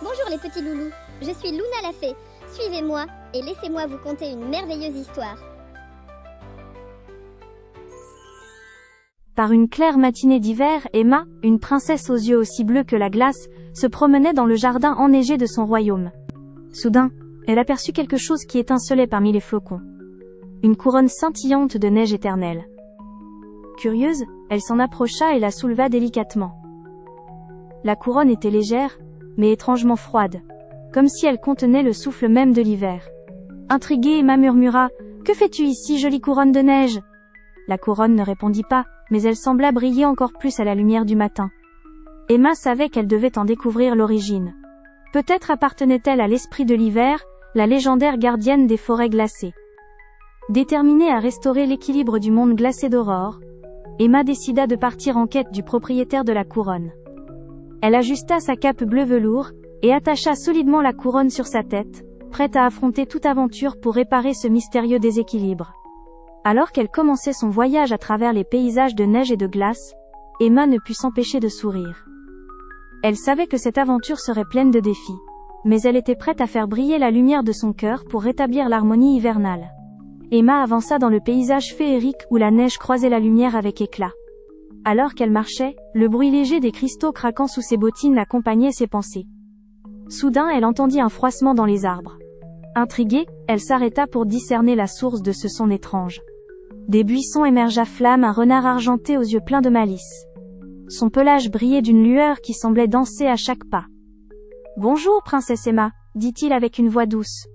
Bonjour les petits loulous, je suis Luna la fée. Suivez-moi et laissez-moi vous conter une merveilleuse histoire. Par une claire matinée d'hiver, Emma, une princesse aux yeux aussi bleus que la glace, se promenait dans le jardin enneigé de son royaume. Soudain, elle aperçut quelque chose qui étincelait parmi les flocons. Une couronne scintillante de neige éternelle. Curieuse, elle s'en approcha et la souleva délicatement. La couronne était légère, mais étrangement froide, comme si elle contenait le souffle même de l'hiver. Intriguée, Emma murmura « Que fais-tu ici, jolie couronne de neige ?» La couronne ne répondit pas, mais elle sembla briller encore plus à la lumière du matin. Emma savait qu'elle devait en découvrir l'origine. Peut-être appartenait-elle à l'esprit de l'hiver, la légendaire gardienne des forêts glacées. Déterminée à restaurer l'équilibre du monde glacé d'aurore, Emma décida de partir en quête du propriétaire de la couronne. Elle ajusta sa cape bleu velours, et attacha solidement la couronne sur sa tête, prête à affronter toute aventure pour réparer ce mystérieux déséquilibre. Alors qu'elle commençait son voyage à travers les paysages de neige et de glace, Emma ne put s'empêcher de sourire. Elle savait que cette aventure serait pleine de défis, mais elle était prête à faire briller la lumière de son cœur pour rétablir l'harmonie hivernale. Emma avança dans le paysage féerique où la neige croisait la lumière avec éclat. Alors qu'elle marchait, le bruit léger des cristaux craquant sous ses bottines accompagnait ses pensées. Soudain, elle entendit un froissement dans les arbres. Intriguée, elle s'arrêta pour discerner la source de ce son étrange. Des buissons émergea Flamme, un renard argenté aux yeux pleins de malice. Son pelage brillait d'une lueur qui semblait danser à chaque pas. « Bonjour, princesse Emma, » dit-il avec une voix douce.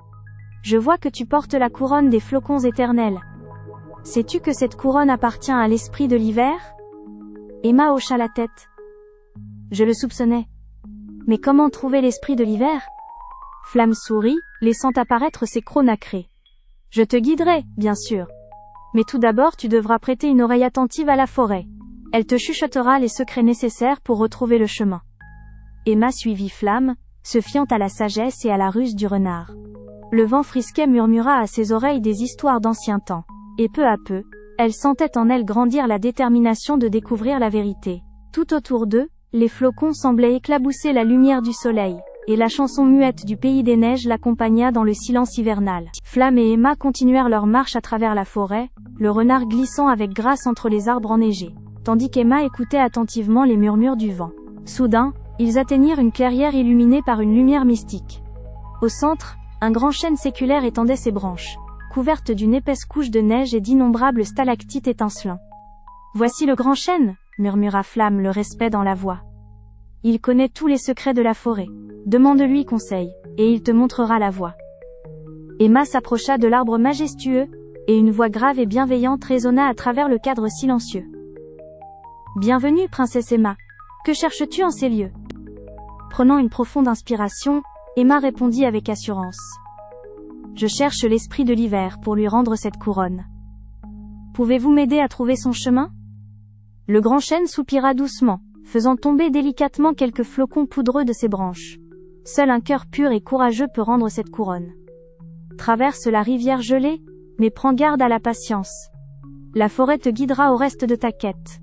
« Je vois que tu portes la couronne des flocons éternels. Sais-tu que cette couronne appartient à l'esprit de l'hiver ?» Emma hocha la tête. Je le soupçonnais. Mais comment trouver l'esprit de l'hiver ? Flamme sourit, laissant apparaître ses crocs nacrés. Je te guiderai, bien sûr. Mais tout d'abord tu devras prêter une oreille attentive à la forêt. Elle te chuchotera les secrets nécessaires pour retrouver le chemin. Emma suivit Flamme, se fiant à la sagesse et à la ruse du renard. Le vent frisquet murmura à ses oreilles des histoires d'anciens temps. Et peu à peu, elle sentait en elle grandir la détermination de découvrir la vérité. Tout autour d'eux, les flocons semblaient éclabousser la lumière du soleil, et la chanson muette du pays des neiges l'accompagna dans le silence hivernal. Flamme et Emma continuèrent leur marche à travers la forêt, le renard glissant avec grâce entre les arbres enneigés, tandis qu'Emma écoutait attentivement les murmures du vent. Soudain, ils atteignirent une clairière illuminée par une lumière mystique. Au centre, un grand chêne séculaire étendait ses branches, couverte d'une épaisse couche de neige et d'innombrables stalactites étincelants. « Voici le grand chêne !» murmura Flamme, le respect dans la voix. « Il connaît tous les secrets de la forêt. Demande-lui conseil, et il te montrera la voie. » Emma s'approcha de l'arbre majestueux, et une voix grave et bienveillante résonna à travers le cadre silencieux. « Bienvenue, princesse Emma. Que cherches-tu en ces lieux ?» Prenant une profonde inspiration, Emma répondit avec assurance. « Je cherche l'esprit de l'hiver pour lui rendre cette couronne. Pouvez-vous m'aider à trouver son chemin ?» Le grand chêne soupira doucement, faisant tomber délicatement quelques flocons poudreux de ses branches. Seul un cœur pur et courageux peut rendre cette couronne. Traverse la rivière gelée, mais prends garde à la patience. La forêt te guidera au reste de ta quête.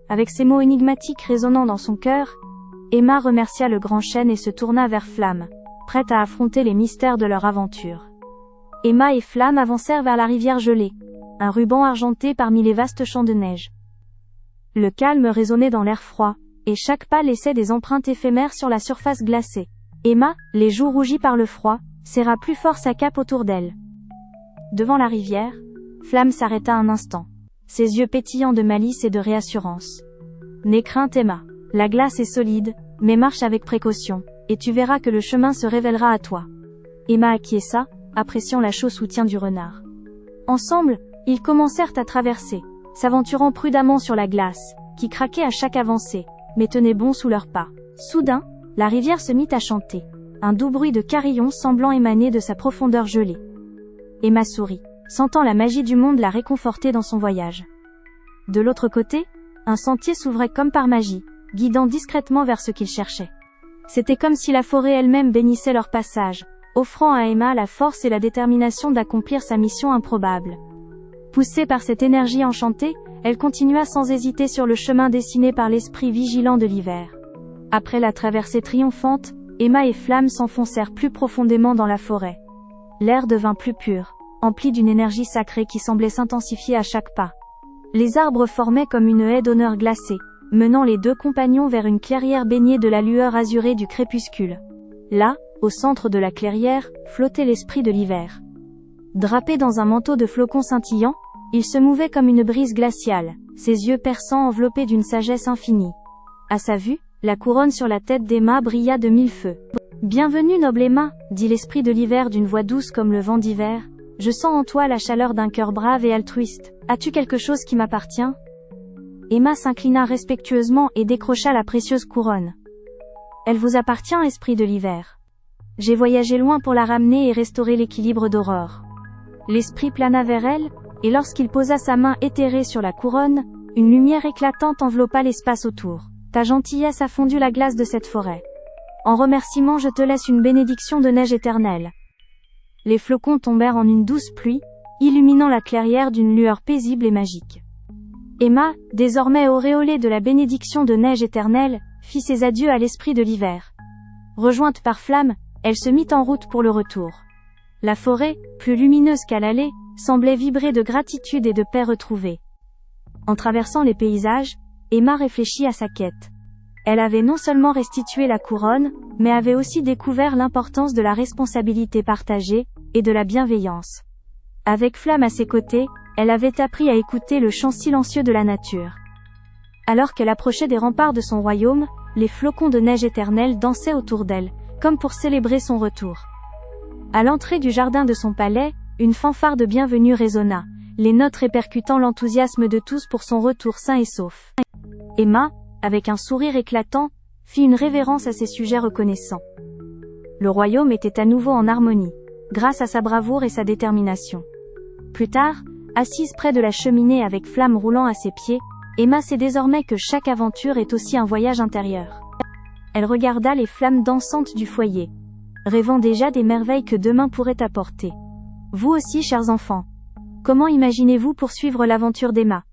Avec ces mots énigmatiques résonnant dans son cœur, Emma remercia le grand chêne et se tourna vers Flamme, prête à affronter les mystères de leur aventure. Emma et Flamme avancèrent vers la rivière gelée, un ruban argenté parmi les vastes champs de neige. Le calme résonnait dans l'air froid, et chaque pas laissait des empreintes éphémères sur la surface glacée. Emma, les joues rougies par le froid, serra plus fort sa cape autour d'elle. Devant la rivière, Flamme s'arrêta un instant, ses yeux pétillants de malice et de réassurance. « N'aie crainte, Emma. La glace est solide, mais marche avec précaution, et tu verras que le chemin se révélera à toi. » Emma acquiesça, appréciant la chaud soutien du renard. Ensemble, ils commencèrent à traverser, s'aventurant prudemment sur la glace, qui craquait à chaque avancée, mais tenait bon sous leurs pas. Soudain, la rivière se mit à chanter, un doux bruit de carillon semblant émaner de sa profondeur gelée. Emma sourit, sentant la magie du monde la réconforter dans son voyage. De l'autre côté, un sentier s'ouvrait comme par magie, guidant discrètement vers ce qu'ils cherchaient. C'était comme si la forêt elle-même bénissait leur passage, offrant à Emma la force et la détermination d'accomplir sa mission improbable. Poussée par cette énergie enchantée, elle continua sans hésiter sur le chemin dessiné par l'esprit vigilant de l'hiver. Après la traversée triomphante, Emma et Flamme s'enfoncèrent plus profondément dans la forêt. L'air devint plus pur, empli d'une énergie sacrée qui semblait s'intensifier à chaque pas. Les arbres formaient comme une haie d'honneur glacée, menant les deux compagnons vers une clairière baignée de la lueur azurée du crépuscule. Là, au centre de la clairière, flottait l'esprit de l'hiver. Drapé dans un manteau de flocons scintillants, il se mouvait comme une brise glaciale, ses yeux perçants enveloppés d'une sagesse infinie. À sa vue, la couronne sur la tête d'Emma brilla de mille feux. « Bienvenue, noble Emma, dit l'esprit de l'hiver d'une voix douce comme le vent d'hiver. Je sens en toi la chaleur d'un cœur brave et altruiste. As-tu quelque chose qui m'appartient ?» Emma s'inclina respectueusement et décrocha la précieuse couronne. « Elle vous appartient, esprit de l'hiver. J'ai voyagé loin pour la ramener et restaurer l'équilibre d'Aurore. » L'esprit plana vers elle, et lorsqu'il posa sa main éthérée sur la couronne, une lumière éclatante enveloppa l'espace autour. « Ta gentillesse a fondu la glace de cette forêt. En remerciement, je te laisse une bénédiction de neige éternelle. » Les flocons tombèrent en une douce pluie, illuminant la clairière d'une lueur paisible et magique. Emma, désormais auréolée de la bénédiction de neige éternelle, fit ses adieux à l'esprit de l'hiver. Rejointe par Flamme, elle se mit en route pour le retour. La forêt, plus lumineuse qu'à l'aller, semblait vibrer de gratitude et de paix retrouvée. En traversant les paysages, Emma réfléchit à sa quête. Elle avait non seulement restitué la couronne, mais avait aussi découvert l'importance de la responsabilité partagée, et de la bienveillance. Avec Flamme à ses côtés, elle avait appris à écouter le chant silencieux de la nature. Alors qu'elle approchait des remparts de son royaume, les flocons de neige éternelle dansaient autour d'elle, comme pour célébrer son retour. À l'entrée du jardin de son palais, une fanfare de bienvenue résonna, les notes répercutant l'enthousiasme de tous pour son retour sain et sauf. Emma, avec un sourire éclatant, fit une révérence à ses sujets reconnaissants. Le royaume était à nouveau en harmonie, grâce à sa bravoure et sa détermination. Plus tard, assise près de la cheminée avec Flamme roulant à ses pieds, Emma sait désormais que chaque aventure est aussi un voyage intérieur. Elle regarda les flammes dansantes du foyer, rêvant déjà des merveilles que demain pourrait apporter. Vous aussi, chers enfants. Comment imaginez-vous poursuivre l'aventure d'Emma ?